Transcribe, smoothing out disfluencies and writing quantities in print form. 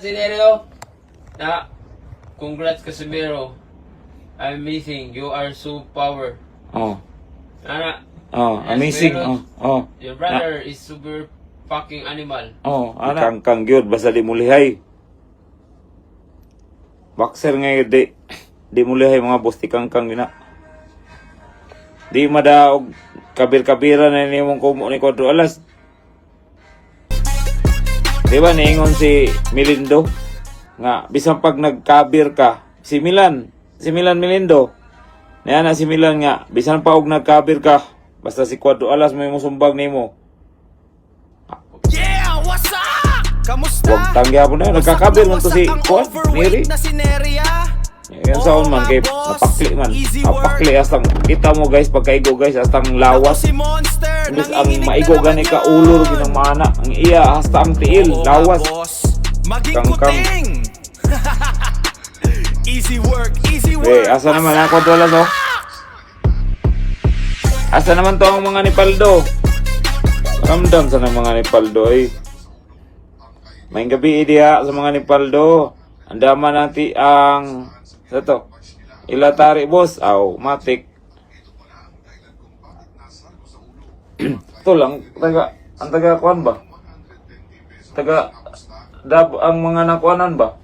scenario. Congrats Casimiro. I'm missing. You are so power. Oh. Ana. Amazing. Your brother is super fucking animal. Kang gyud basta di mulihay. Boxer nga yun, di mulihay mga boss, ti kang gina. Di madaog kabir-kabira na mong kumo ni Kodro Alas. Di ba niingon si Melindo nga bisan pag nagkabir ka si Milan Melindo na si Milan nga bisan pa og nagkabir ka basta si Kodro Alas may musumbag nimo. Yeah, what's up? Kamusta? Wag tangya po na nagkakabir man to si Kwan Neri. Yan sa man kay napakli astang kita mo guys pagkaigo guys astang lawas. Imbis ang maigo gani ka ulor ginang mana ang iya hasta ang tiil lawas. Kang. Easy work, easy work. Asa naman ako dolas oh. Asa naman to ang mga Nepaldo? Ramdam sa mga Nepaldo eh. May gabi diha sa mga Nepaldo. Andaman natin ang sa to. Ilatari boss. Matik. Ito lang ang taga kuan ba? Ang mga nakuanan ba?